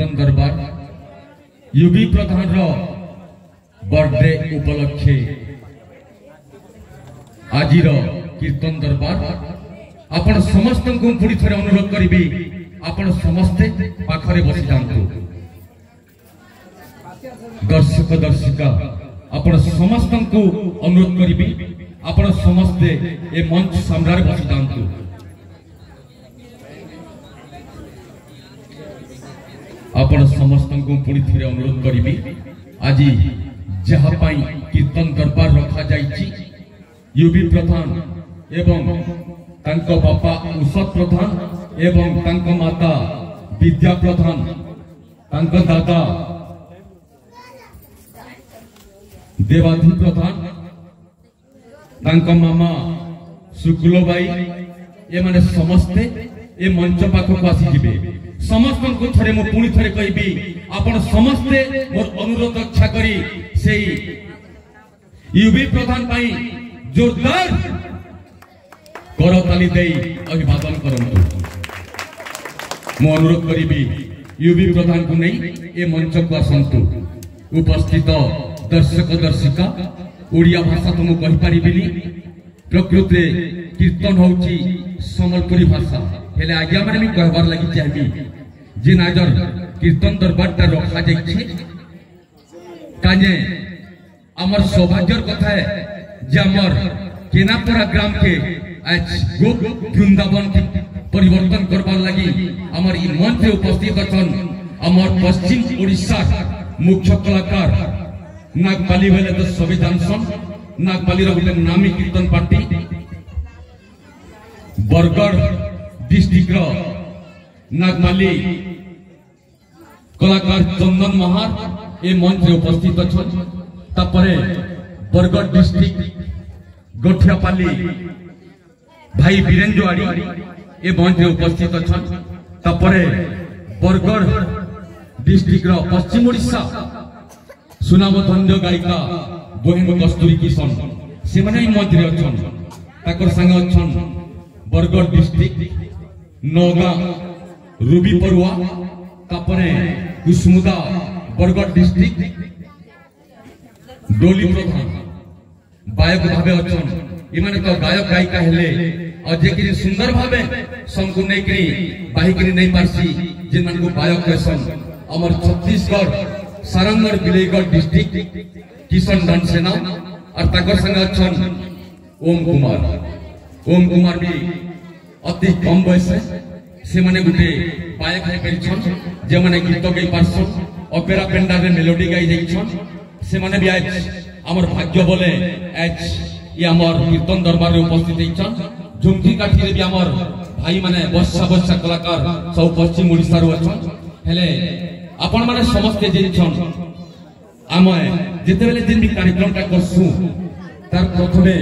कीर्तन दरबार यूबी प्रधान बर्थडे उपलक्षे आज कीर्तन दरबार आपण समस्त को पुणी थे अनुरोध करी आपण समस्ते पाखरे बसी जातु दर्शक दर्शिका आपण समस्त को अनुरोध करी आपण समस्ते ए मंच सामने बसी जातु आपण समस्त को पुणी थे अनुरोध करी आज जहाँ कीर्तन दरबार रखा जाइछि यूबी प्रधान एवं तांको बापा उषत प्रधान एवं तांको माता विद्या प्रधान तांको दादा देवाधी प्रधान तांको मामा शुक्लबाई ए माने समस्ते ए मंच पाखक आसी जिबे समस्त को थरे मो पुणी थरे कहबी आपण समस्ते मोर अनुरोध रक्षा करी सेई यूबी प्रधान पाई जोरदार करताली दे अभिवादन करंतु मो अनुरोध करी यूबी प्रधान को नहीं ए मंच को आसंतु उपस्थित दर्शक दर्शिका ओडिया भाषा तो मु कहि परिबिनी प्रकृति कीर्तन होउची संबलपुरी भाषा हेले आज्ञा माने मी कहबार लागि चाहबी जे नाजर कीर्तन दरबार ता रखा जाइछि काजे हमर सौभाग्यर कथा है जे हमर केनापरा ग्राम के आज गोप वृंदावन के परिवर्तन करबार लागि हमर ई मंच में उपस्थित अछन हमर पश्चिम ओडिशा मुख्य कलाकार नागपाली बेले तो सभी जानसन नागपाली रो गोटे नामी कीर्तन पार्टी बरगढ़ डिस्ट्रिक्ट रो नागमाली कलाकार चंदन महार ए मंच में उपस्थित अछन तापरे बरगढ़ डिस्ट्रिक्ट गोठियापाली भाई वीरेंद्र आड़ी ए मंच में उपस्थित अछन तापरे बरगढ़ डिस्ट्रिक्ट रो पश्चिम ओडिशा सुनामधन्य गायिका बोहेम कस्तूरी किशन से माने मंच रे अछन ताकर संग अछन बरगढ़ डिस्ट्रिक्ट नौगा रूबी परुआ तापरे कुसुमुदा बरगढ़ डिस्ट्रिक्ट डोली प्रधान गायक भावे अछन इमाने तो गायक गायिका हेले और जे कि सुंदर भावे संग नै करी बाही करी नै पारसी जिन मन को गायक कहसन हमर छत्तीसगढ़ सारंगढ़ बिलेगढ़ डिस्ट्रिक्ट किशन धनसेना और ताकर संग अछन ओम कुमार भी अति कम बयस से माने गुटे गायक है परिछन जे माने गीत गई पारसन ओपेरा पेंडा रे मेलोडी गाई जाइछन से माने भी आज हमर भाग्य बोले आज ये हमर कीर्तन दरबार रे उपस्थित होइछन झुमकी काठी रे भी हमर भाई माने बस्सा कलाकार सब पश्चिम ओडिसा रो अछन हेले आपण माने समस्त जेछन आमे जेते बेले दिन भी कार्यक्रम ता करसु तार प्रथमे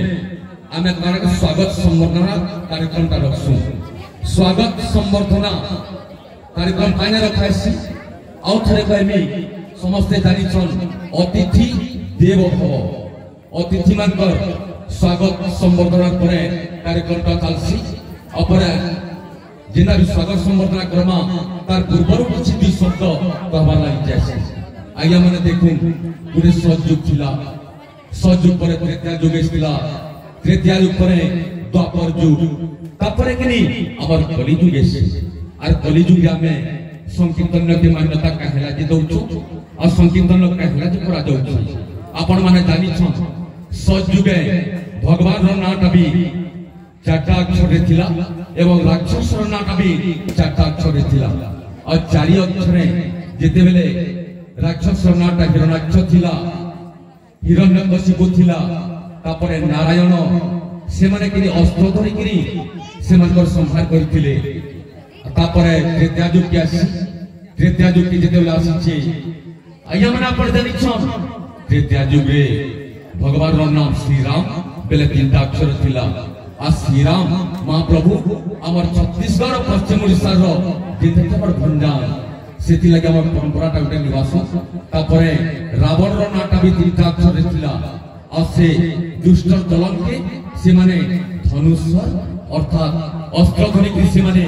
आमे तारक स्वागत संबर्धना कार्यक्रम ता रखसु स्वागत संबर्धना कार्यक्रम काने रखाइसी आउ थरे कहमी समस्त जानिछन अतिथि देव भव अतिथि मानकर स्वागत संबर्धना करे कार्यक्रम ता चलसी अपरे जिना भी स्वागत संबर्धना करमा तार पूर्वर किछि भी शब्द कहबा लागि जायसी आया माने देखु पुरे सजुग थिला सजुग परे त्रेता जुग थिला त्रेता जुग परे द्वापर जुग तापरे किनी अमर कली जुग एसे आर कली जुग में संकीर्तन के मान्यता कहला जे दउछु और संकीर्तन कहला जे करा दउछु आपण माने जानि छ सजुगे भगवान रो नाटा भी चारटा अक्षर रे थिला एवं राक्षस रो नाटा भी चारटा अक्षर रे थिला और चारि अक्षर रे जेते बेले राक्षस रो नाटा हिरण्याक्ष थिला हिरण्यकशिपु थिला तापरे नारायण से माने कि अस्त्र धरि कि से मानकर संहार करथिले तापरे त्रेता जुग के आसी त्रेता जुग के जेते बेले आसी छे आया माने आपण जानि छ त्रेता जुग रे भगवान रो नाम श्री राम बेले तीनटा अक्षर थिला आ श्री राम महाप्रभु हमर छत्तीसगढ़ पश्चिम ओडिसा रो जेते हमर भंडार सेति लगे हमर परंपरा टा उठे निवास तापरे रावण रो नाटा भी तीनटा अक्षर थिला आ से दुष्ट दलन के से माने धनुष अर्थात अस्त्र धरि के से माने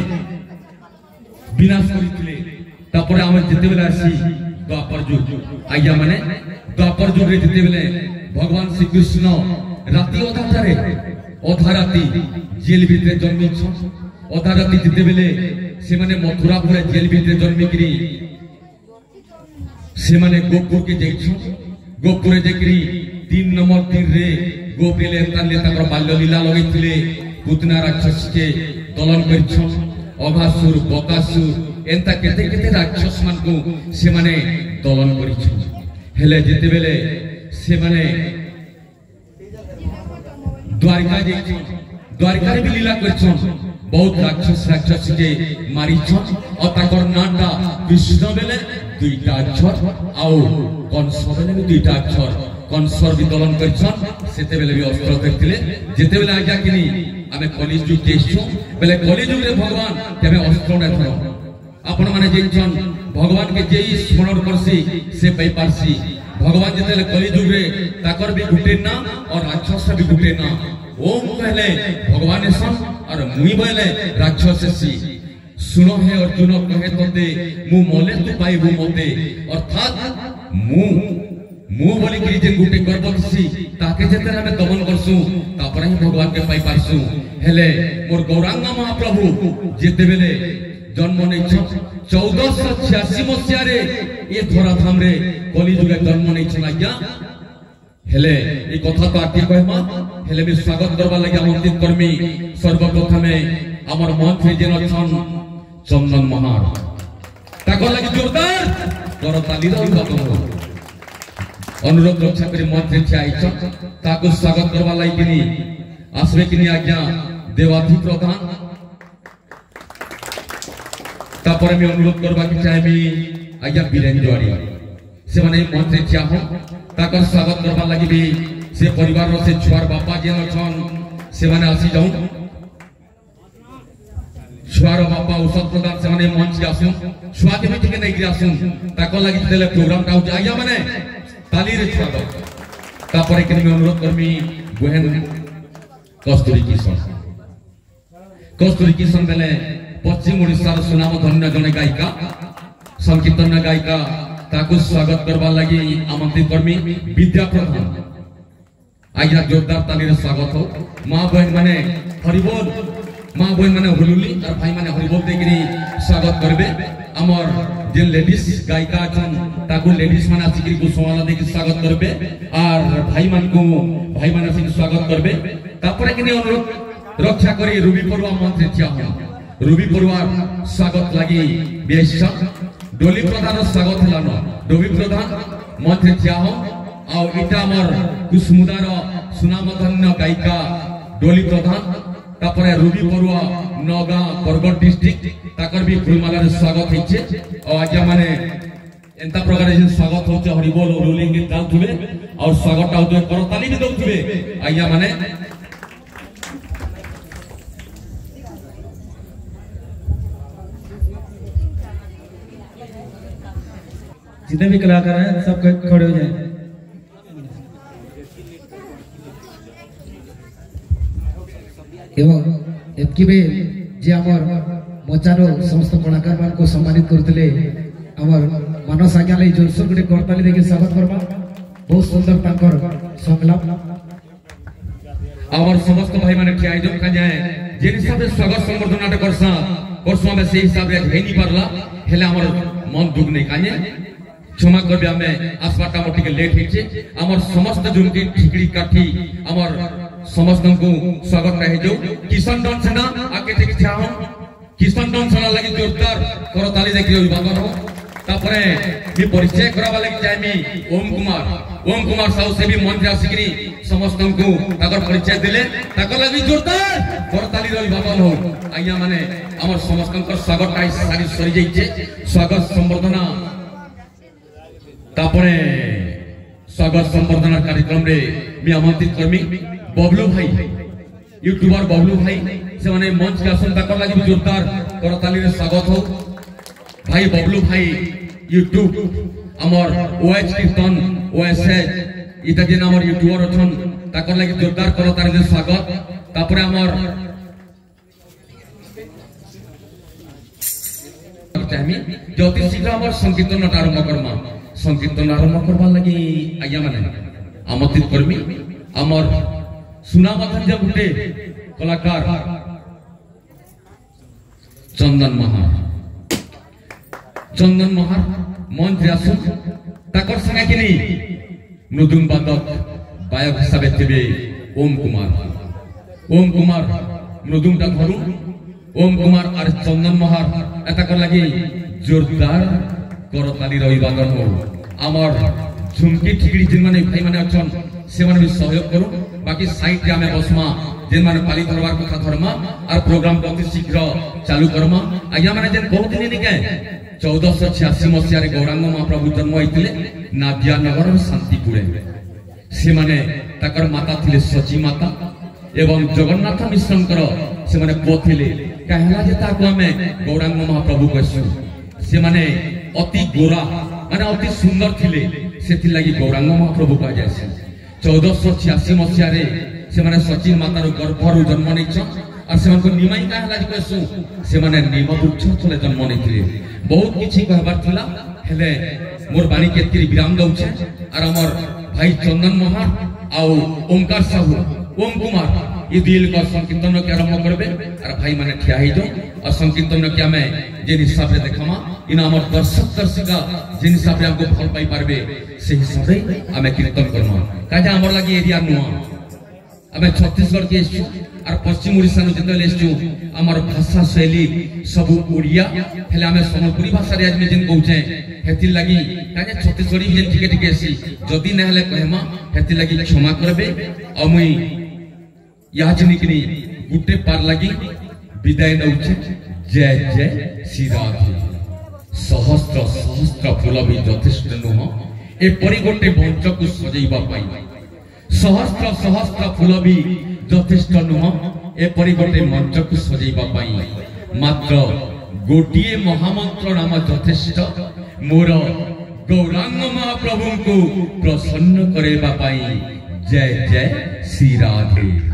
विनाश करिथिले तापर आम जितेबले आसी द्वापर युग आज्ञा माने द्वापर युग रे जितेबले भगवान श्री कृष्ण राति अधा राति जेल भितर जन्मी अधा राति जितेबले से माने मथुरापुर जेल भितर जन्मिकी से माने गोपुर के गोपुर जाकरी 3 नंबर दिन रे गोपीले बाल्य लीला लगे पुतना राक्षस के दलन कर अभासुर बकासुर एंता केते केते राक्षस मान को से माने दलन करिले जितेबले से माने द्वारिका भी लीला कर बहुत राक्षस के मारी और नाटा कृष्ण बेले 2टा अक्षर आउ कंस बेले भी 2टा अक्षर कंसर भी दलन करते भी अस्त्र देखते जितेबले आज्ञा कि आम कलिजुग बेले कलिजुग रे भगवान तेरे अस्त्र थर आपण माने जेछन भगवान के जे स्मरण करसी से पाई पारसी भगवान जितेले कलिजुग रे ताकर भी गुटे ना और राक्षस भी गुटे ना ओम कहले भगवान सन और मुई बोले राक्षसी सुनो है अर्जुन कहे तोते मु मले तू पाइबु मते अर्थात मु बोली कि जे गुटे गर्भसी ताके जेते हमें दमन करसु तापर ही भगवान के पाई पारसु हेले मोर गौरांग महाप्रभु जेते बेले जन्म नै 1486 मसिया रे ए धराधाम रे कलिजुगे जन्म नै छला क्या हेले ए कथा तो आके कहमा हेले भी स्वागत करबा लागि आमंत्रित करमी सर्वप्रथमे हमर मंत्री जेन छन चंदन महार ताको लागि जोरदार करताली रो अनुरोध रक्षा करी मंत्री छाई ताको स्वागत करबा लागि कि आसबे कि आज्ञा देवाधि प्रधान तापर में अनुरोध करबा कि चाहेबी आज्ञा वीरेंद्र से माने मंत्री छा हो ताकर स्वागत करबा लागि भी से परिवार रो से छुआर बापा जेन छन से माने आसी जाऊ छुआर बापा औषध प्रदान से माने मंच के आसु छुआ के भी नै कि आसु ताकर लागि देले प्रोग्राम टा हो आज्ञा माने ताली रे स्वागत तापर के में अनुरोध करमी बहन कस्तूरी किशन बेले पश्चिम ओडिशा सुनाम धन्य जने गायिका संकीर्तन गायिका ताको स्वागत करबा लागि आमंत्रित करमी विद्या प्रधान आज्ञा जोरदार ताली रे स्वागत हो मां बहन माने हरिबोल मां बहन माने हुलुली और भाई माने हरिबोल देकरी स्वागत करबे हमर जे लेडीज गायिका छन ताको लेडीज माने आसिकरी गोसवाला देकरी स्वागत करबे और भाई माने आसिकरी स्वागत करबे तापर कि अनुरोध रक्षा करी रूबी परुआ मंत्री छिया रूबी परुआ स्वागत लागि बेश डोली प्रधान स्वागत हला न डोली प्रधान मंत्री छिया आ इटा हमर कुसमुदार सुनामधन्य गायिका डोली प्रधान तापर रूबी परुआ नगा बरगढ़ डिस्ट्रिक्ट ताकर भी फुलमाला स्वागत हिचे और आज्ञा माने एंता प्रकार जे स्वागत होचे हरिबोल और रोलिंग गीत गाउथुबे और स्वागत आउथुबे करताली भी दउथुबे आज्ञा माने जितने भी कलाकार हैं सब खड़े हो जाएं। एवं एतकी भी जे हमर मोचारो समस्त कलाकार मान को सम्मानित करतले हमर मानस आज्ञा ले जोरसोर गुटे करताली देके स्वागत करबा बहुत सुंदर तांकर संगलाप हमर समस्त भाई माने ठिया आयोजन का जाए जे हिसाब से स्वागत संबर्धना करसा में से हिसाब रे हेनी परला हेले हमर मन दुख नै काजे क्षमा करबे हमें आसपाटा मोटी के लेट हिचे हमर समस्त जुमकी ठिकड़ी काठी हमर समस्त को स्वागत रहे जो किशन डन सेना आके ठीक छा हो किशन डन सेना लागि जोरदार करताली देखि अभिवादन हो तापरे मी परिचय कराबा लागि चाहेमी ओम कुमार साहू से भी मंत्री आसिकरी समस्त को ताकर परिचय दिले ताकर लागि जोरदार करताली अभिवादन हो आइया माने हमर समस्त को स्वागत आई सारी सरी जाइछे स्वागत संबर्धना तापरे स्वागत संबर्धना कार्यक्रम रे मी आमंत्रित करमी बबलू भाई यूट्यूबर बबलू भाई से माने मंच के आसन ताकर लागि भी जोरदार करताली रे स्वागत हो भाई बबलू भाई यूट्यूब हमर ओएच कीर्तन ओएसएच इता जे हमर यूट्यूबर अछन ताकर लागि जोरदार करताली रे स्वागत तापरे हमर चाहिए कि अति शीघ्र आम संकीर्तन आरंभ करमा संकीर्तन आरंभ करवा लगी आज्ञा मैंने आमंत्रित करमी आमर सुनामथन जब गोटे कलाकार चंदन महार मंच आसु ताकर संगे कि मृदुंग बादक गायक हिसाब थे ओम कुमार मृदुंगटा धरू ओम कुमार और चंदन महार एताकर लगी जोरदार करताली रविवादन हो आमर झुमकी ठिकड़ी जिन माने भाई माने अछन से माने भी सहयोग करू बाकी साइड रे हमें बसमा जिन माने पाली धरवार कथा धरमा और प्रोग्राम अति शीघ्र चालू करमा आज्ञा माने जेन बहुत दिन निके 1486 मसिया रे गौरांग महाप्रभु जन्म होइतिले नादिया नगर शांतिपुरे से माने ताकर माता थिले सची माता एवं जगन्नाथ मिश्रंकर से माने पोथिले कहला जे ताको हमें गौरांग महाप्रभु कहसु से माने अति गोरा माने अति सुंदर थिले सेथि लागि गौरांग महाप्रभु कहा जायसे 1486 मसिया रे से माने सची मातार गर्भरु जन्म नेछ और से मानको निमाई कहला जे कहसु से माने निमवृक्ष तले जन्म नेथिले बहुत किछि कहबार थिला हेले मोर बाणी केतरी विराम दउछे और हमर भाई चंदन महार आ ओमकार साहू ओम कुमार ये दिल का संकीर्तन के आरंभ करबे और भाई माने ठिया ही जो और संकीर्तन के हमें जे हिसाब रे देखमा इन हमर दर्शक दर्शिका जे हिसाब रे हमको फल पाई पारबे से हिसाब रे हमें कीर्तन करमा काजा हमर लागि एरिया नुआ हमें छत्तीसगढ़ के इश्यू और पश्चिम ओडिशा न जतले इश्यू हमर भाषा शैली सब ओडिया हेले हमें सम्बलपुरी भाषा रे आज में जिन कहउछे हेति लागि काजे छत्तीसगढ़ी जेन ठीक ठीक आसी जदी न हले कहमा हेति लागि क्षमा करबे और मुई याजनिकनी गुटे पार लगी विदाय नउछे जय जय श्री राधे सहस्त्र सहस्त्र फूल भी यथेष्ट नुह ए परि गोटे मंच को सजैबा पाई सहस्त्र सहस्त्र फूल भी यथेष्ट नुह ए परि गोटे मंच को सजैबा पाई मात्र गोटिए महामंत्र नाम यथेष्ट मोर गौरांग महाप्रभु को प्रसन्न करेबा पाई जय जय श्री राधे।